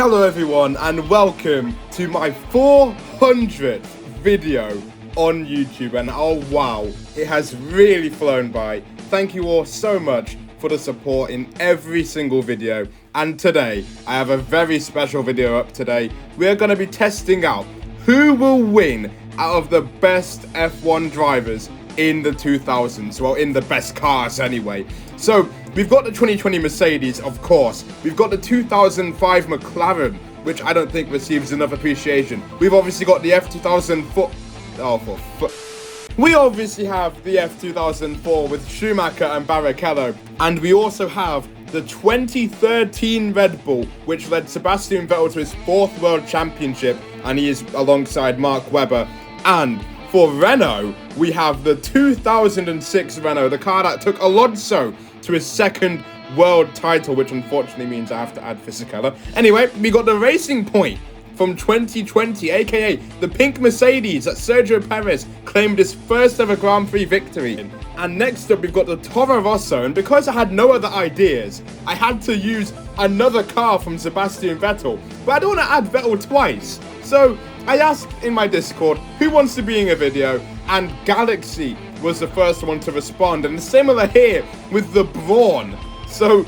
Hello everyone and welcome to my 400th video on YouTube, and oh wow, it has really flown by. Thank you all so much for the support in every single video, and today I have a very special video up today. We're going to be testing out who will win out of the best F1 drivers in the 2000s, well, in the best cars anyway. So we've got the 2020 Mercedes, of course. We've got the 2005 McLaren, which I don't think receives enough appreciation. We've obviously got the F2004. We obviously have the F2004 with Schumacher and Barrichello, and we also have the 2013 Red Bull, which led Sebastian Vettel to his 4th World Championship, and he is alongside Mark Webber. And for Renault, we have the 2006 Renault, the car that took Alonso to his 2nd world title, which unfortunately means I have to add Fisichella. Anyway, we got the Racing Point from 2020, aka the pink Mercedes that Sergio Perez claimed his first ever Grand Prix victory in. And next up, we've got the Toro Rosso, and because I had no other ideas, I had to use another car from Sebastian Vettel, but I don't want to add Vettel twice. So I asked in my Discord who wants to be in a video, and Galaxy was the first one to respond, and similar here with the Brawn. So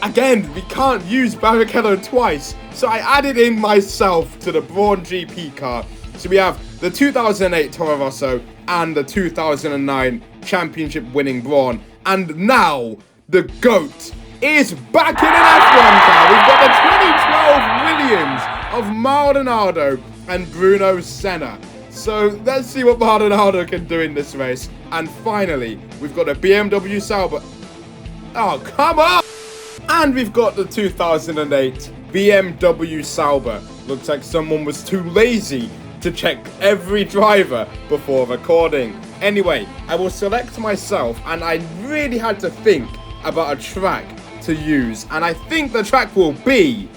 again, we can't use Barrichello twice, so I added in myself to the Brawn GP car. So we have the 2008 Toro Rosso and the 2009 championship winning Brawn, and now the GOAT is back in an F1 car. We've got the 2012 Williams of Maldonado and Bruno Senna. So let's see what Maldonado can do in this race. And finally, we've got a BMW Sauber. Oh, come on! And we've got the 2008 BMW Sauber. Looks like someone was too lazy to check every driver before recording. Anyway, I will select myself, and I really had to think about a track to use. And I think the track will be...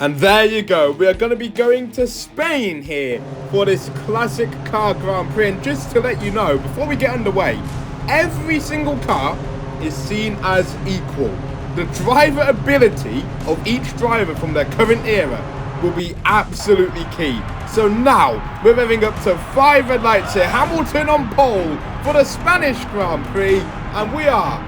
And there you go, we are going to be going to Spain here for this classic car Grand Prix. And just to let you know, before we get underway, every single car is seen as equal. The driver ability of each driver from their current era will be absolutely key. So now, we're moving up to 5 red lights here. Hamilton on pole for the Spanish Grand Prix, and we are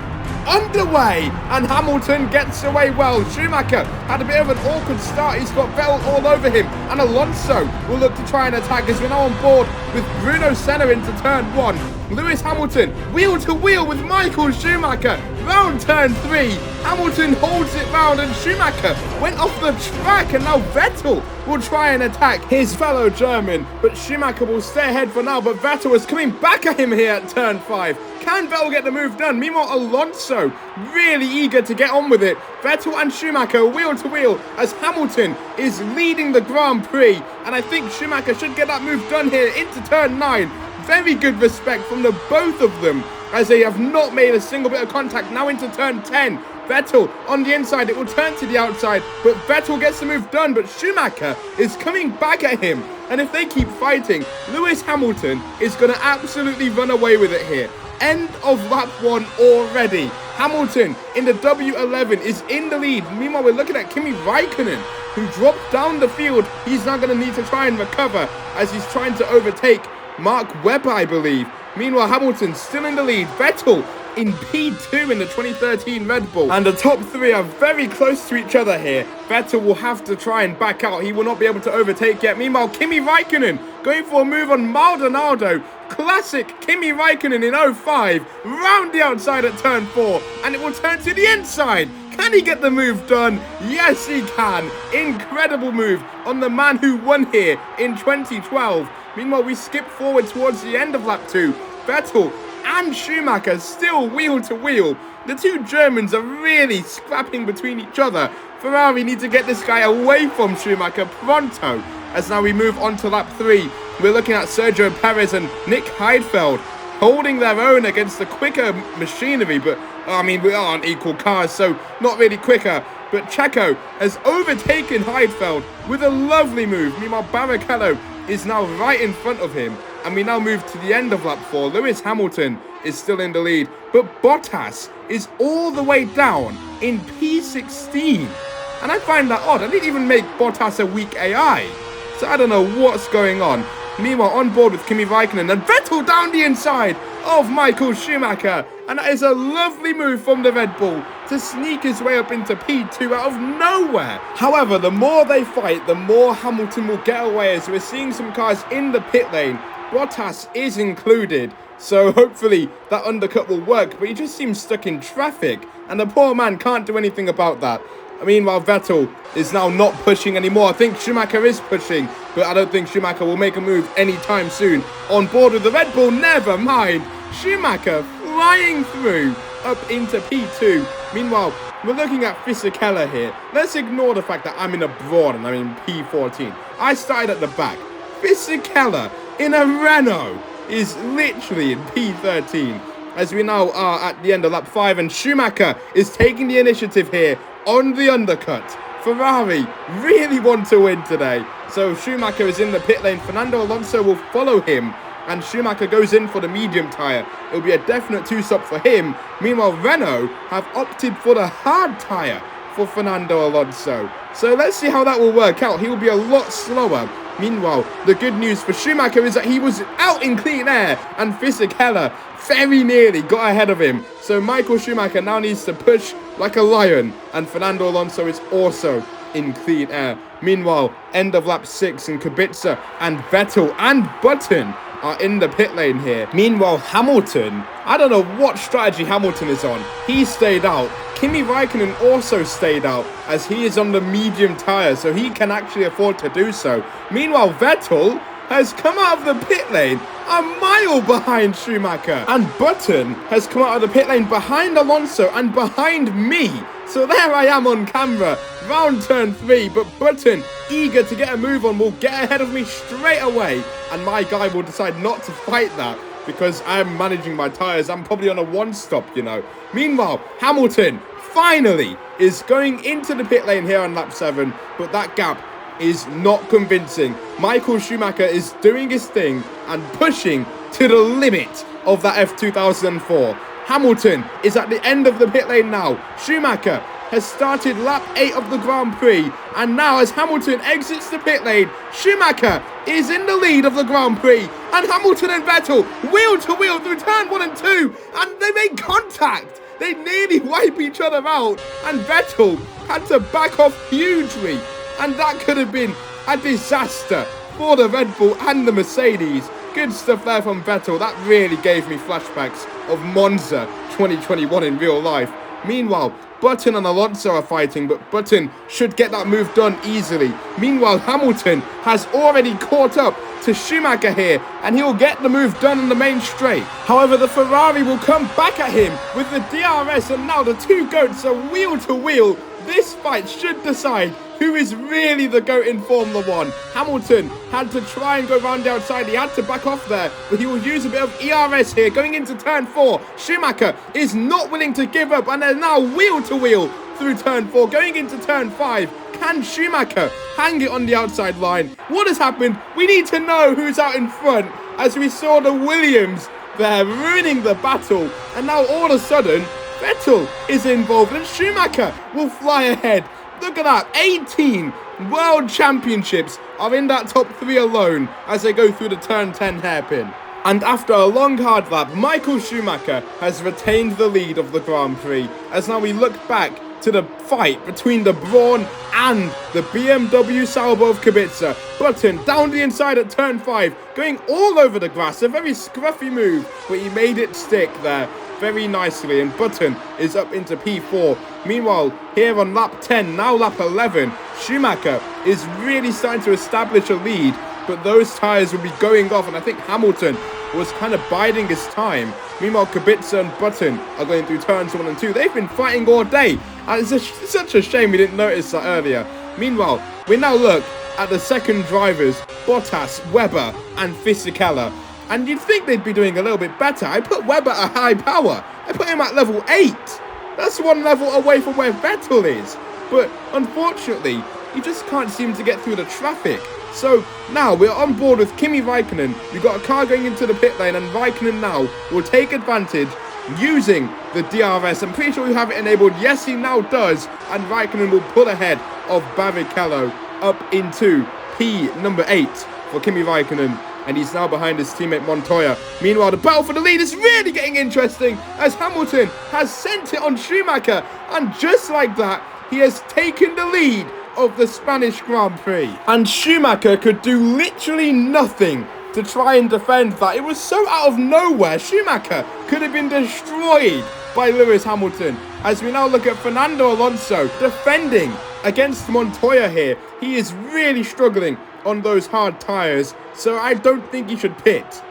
underway, and Hamilton gets away well. Schumacher had a bit of an awkward start. He's got Vettel all over him, and Alonso will look to try and attack as we're now on board with Bruno Senna into turn 1. Lewis Hamilton wheel to wheel with Michael Schumacher round turn 3. Hamilton holds it round, and Schumacher went off the track, and now Vettel will try and attack his fellow German, but Schumacher will stay ahead for now. But Vettel is coming back at him here at turn 5. Can Vettel get the move done? Meanwhile, Alonso really eager to get on with it. Vettel and Schumacher wheel to wheel as Hamilton is leading the Grand Prix, and I think Schumacher should get that move done here into turn 9. Very good respect from the both of them as they have not made a single bit of contact. Now into turn 10. Vettel on the inside, it will turn to the outside, but Vettel gets the move done, but Schumacher is coming back at him, and if they keep fighting, Lewis Hamilton is going to absolutely run away with it here. End of lap 1 already. Hamilton in the W11 is in the lead. Meanwhile, we're looking at Kimi Raikkonen, who dropped down the field. He's now going to need to try and recover as he's trying to overtake Mark Webber, I believe. Meanwhile, Hamilton still in the lead. Vettel in P2 in the 2013 Red Bull. And the top 3 are very close to each other here. Vettel will have to try and back out. He will not be able to overtake yet. Meanwhile, Kimi Raikkonen going for a move on Maldonado. Classic Kimi Raikkonen in 05. Round the outside at turn 4. And it will turn to the inside. Can he get the move done? Yes, he can. Incredible move on the man who won here in 2012. Meanwhile, we skip forward towards the end of lap 2. Vettel and Schumacher still wheel to wheel. The two Germans are really scrapping between each other. Ferrari need to get this guy away from Schumacher pronto. As now we move on to lap 3. We're looking at Sergio Perez and Nick Heidfeld holding their own against the quicker machinery, but I mean, we are on equal cars, so not really quicker. But Checo has overtaken Heidfeld with a lovely move. Meanwhile, Barrichello is now right in front of him, and we now move to the end of lap 4. Lewis Hamilton is still in the lead, but Bottas is all the way down in P16. And I find that odd. I didn't even make Bottas a weak AI. So I don't know what's going on. Meanwhile, on board with Kimi Raikkonen and Vettel down the inside of Michael Schumacher. And that is a lovely move from the Red Bull to sneak his way up into P2 out of nowhere. However, the more they fight, the more Hamilton will get away, as we're seeing some cars in the pit lane. Bottas is included, so hopefully that undercut will work, but he just seems stuck in traffic, and the poor man can't do anything about that. Meanwhile, Vettel is now not pushing anymore. I think Schumacher is pushing, but I don't think Schumacher will make a move anytime soon. On board with the Red Bull, never mind. Schumacher flying through up into P2. Meanwhile, we're looking at Fisichella here. Let's ignore the fact that I'm in a Brawn and I'm in P14. I started at the back. Fisichella in a Renault is literally in P13. As we now are at the end of lap 5, and Schumacher is taking the initiative here on the undercut. Ferrari really want to win today. So Schumacher is in the pit lane. Fernando Alonso will follow him, and Schumacher goes in for the medium tyre. It'll be a definite 2-stop for him. Meanwhile, Renault have opted for the hard tyre for Fernando Alonso. So let's see how that will work out. He will be a lot slower. Meanwhile, the good news for Schumacher is that he was out in clean air, and Fisichella very nearly got ahead of him. So Michael Schumacher now needs to push like a lion, and Fernando Alonso is also in clean air. Meanwhile, end of lap 6, and Kubica and Vettel and Button are in the pit lane here. Meanwhile, Hamilton, I don't know what strategy Hamilton is on. He stayed out. Kimi Raikkonen also stayed out, as he is on the medium tyre, so he can actually afford to do so. Meanwhile, Vettel has come out of the pit lane a mile behind Schumacher, and Button has come out of the pit lane behind Alonso and behind me. So there I am on camera, round turn 3, but Button, eager to get a move on, will get ahead of me straight away, and my guy will decide not to fight that because I'm managing my tyres. I'm probably on a 1-stop, you know. Meanwhile, Hamilton finally is going into the pit lane here on lap 7, but that gap is not convincing. Michael Schumacher is doing his thing and pushing to the limit of that F2004. Hamilton is at the end of the pit lane now. Schumacher has started lap 8 of the Grand Prix, and now as Hamilton exits the pit lane, Schumacher is in the lead of the Grand Prix, and Hamilton and Vettel wheel to wheel through turn 1 and 2, and they make contact. They nearly wipe each other out, and Vettel had to back off hugely, and that could have been a disaster for the Red Bull and the Mercedes. Good stuff there from Vettel. That really gave me flashbacks of Monza 2021 in real life. Meanwhile, Button and Alonso are fighting, but Button should get that move done easily. Meanwhile, Hamilton has already caught up to Schumacher here, and he'll get the move done on the main straight. However, the Ferrari will come back at him with the DRS, and now the two goats are wheel to wheel. This fight should decide who is really the GOAT in Formula 1. Hamilton had to try and go round the outside. He had to back off there, but he will use a bit of ERS here. Going into turn 4, Schumacher is not willing to give up, and they're now wheel to wheel through turn 4. Going into turn 5, can Schumacher hang it on the outside line? What has happened? We need to know who's out in front, as we saw the Williams there ruining the battle, and now all of a sudden, Vettel is involved, and Schumacher will fly ahead. Look at that, 18 World Championships are in that top 3 alone as they go through the turn 10 hairpin. And after a long hard lap, Michael Schumacher has retained the lead of the Grand Prix, as now we look back to the fight between the Brawn and the BMW Sauber of Kubica. Button down the inside at turn 5, going all over the grass, a very scruffy move, but he made it stick there very nicely, and Button is up into P4. Meanwhile, here on lap 10, now lap 11, Schumacher is really starting to establish a lead, but those tyres will be going off, and I think Hamilton was kind of biding his time. Meanwhile, Kubica and Button are going through turns 1 and 2. They've been fighting all day, and it's such a shame we didn't notice that earlier. Meanwhile, we now look at the second drivers, Bottas, Webber and Fisichella. And you'd think they'd be doing a little bit better. I put Webber at high power. I put him at level 8. That's 1 level away from where Vettel is. But unfortunately, he just can't seem to get through the traffic. So now we're on board with Kimi Raikkonen. We've got a car going into the pit lane, and Raikkonen now will take advantage using the DRS. I'm pretty sure we have it enabled. Yes, he now does, and Raikkonen will pull ahead of Barrichello up into number 8 for Kimi Raikkonen, and he's now behind his teammate Montoya. Meanwhile, the battle for the lead is really getting interesting as Hamilton has sent it on Schumacher, and just like that, he has taken the lead of the Spanish Grand Prix. And Schumacher could do literally nothing to try and defend that. It was so out of nowhere. Schumacher could have been destroyed by Lewis Hamilton. As we now look at Fernando Alonso defending against Montoya here. He is really struggling on those hard tyres, so I don't think he should pit.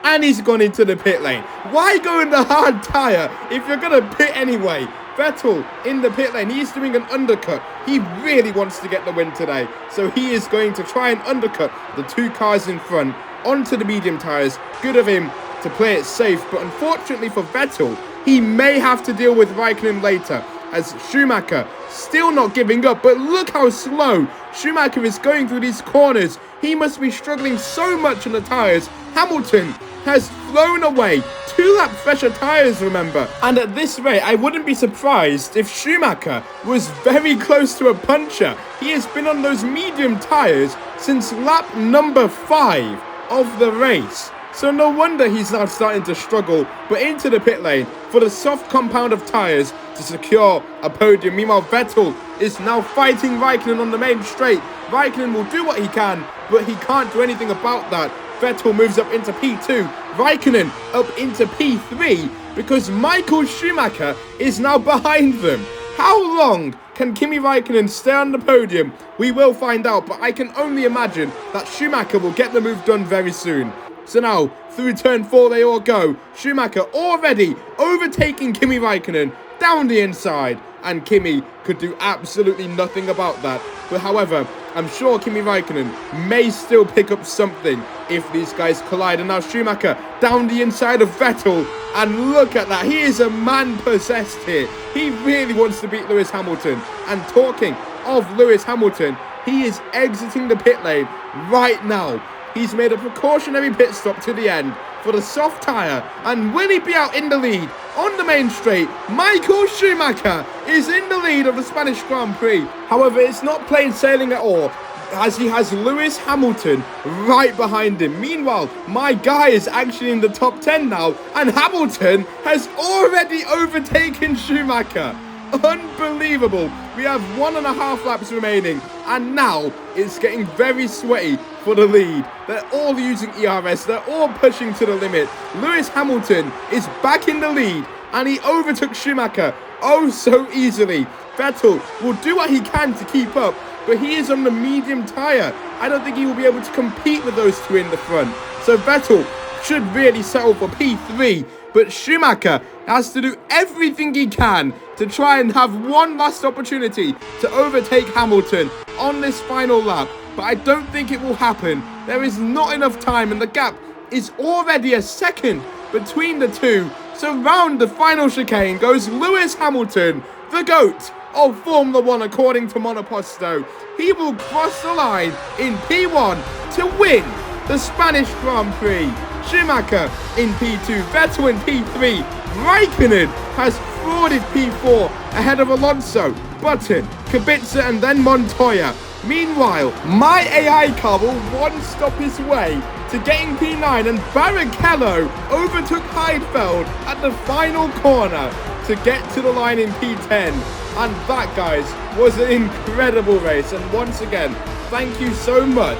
And he's gone into the pit lane. Why go in the hard tyre if you're going to pit anyway? Vettel in the pit lane. He's doing an undercut. He really wants to get the win today. So he is going to try and undercut the 2 cars in front onto the medium tyres. Good of him to play it safe. But unfortunately for Vettel, he may have to deal with Raikkonen later, as Schumacher still not giving up. But look how slow Schumacher is going through these corners. He must be struggling so much on the tyres. Hamilton has flown away. 2 lap fresher tyres, remember. And at this rate, I wouldn't be surprised if Schumacher was very close to a puncher. He has been on those medium tyres since lap number 5 of the race. So no wonder he's now starting to struggle. But into the pit lane for the soft compound of tyres to secure a podium. Meanwhile, Vettel is now fighting Raikkonen on the main straight. Raikkonen will do what he can, but he can't do anything about that. Vettel moves up into P2, Raikkonen up into P3, because Michael Schumacher is now behind them. How long can Kimi Raikkonen stay on the podium? We will find out, but I can only imagine that Schumacher will get the move done very soon. So now, through turn 4 they all go. Schumacher already overtaking Kimi Raikkonen down the inside, and Kimi could do absolutely nothing about that. But however, I'm sure Kimi Raikkonen may still pick up something if these guys collide. And now Schumacher down the inside of Vettel, and look at that, he is a man possessed here. He really wants to beat Lewis Hamilton. And talking of Lewis Hamilton, he is exiting the pit lane right now. He's made a precautionary pit stop to the end for the soft tyre, and will he be out in the lead on the main straight? Michael Schumacher is in the lead of the Spanish Grand Prix. However, it's not plain sailing at all, as he has Lewis Hamilton right behind him. Meanwhile, my guy is actually in the top 10 now, and Hamilton has already overtaken Schumacher. Unbelievable. We have 1.5 laps remaining, and now it's getting very sweaty for the lead. They're all using ERS, they're all pushing to the limit. Lewis Hamilton is back in the lead, and he overtook Schumacher oh so easily. Vettel will do what he can to keep up, but he is on the medium tyre. I don't think he will be able to compete with those 2 in the front. So Vettel should really settle for P3, but Schumacher has to do everything he can to try and have one last opportunity to overtake Hamilton on this final lap. But I don't think it will happen. There is not enough time, and the gap is already a second between the 2. So round the final chicane goes Lewis Hamilton, the GOAT of Formula 1 according to Monoposto. He will cross the line in P1 to win the Spanish Grand Prix. Schumacher in P2, Vettel in P3, Raikkonen has frauded P4 ahead of Alonso, Button, Kubica and then Montoya. Meanwhile, my AI car will one stop his way to getting P9, and Barrichello overtook Heidfeld at the final corner to get to the line in P10. And that, guys, was an incredible race. And once again, thank you so much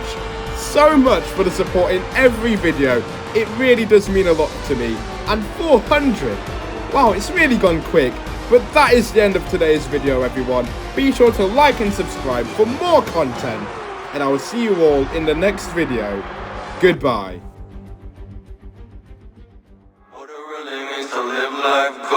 for the support in every video. It really does mean a lot to me. And 400, wow, it's really gone quick. But that is the end of today's video, everyone. Be sure to like and subscribe for more content, and I will see you all in the next video. Goodbye. What it really means to live life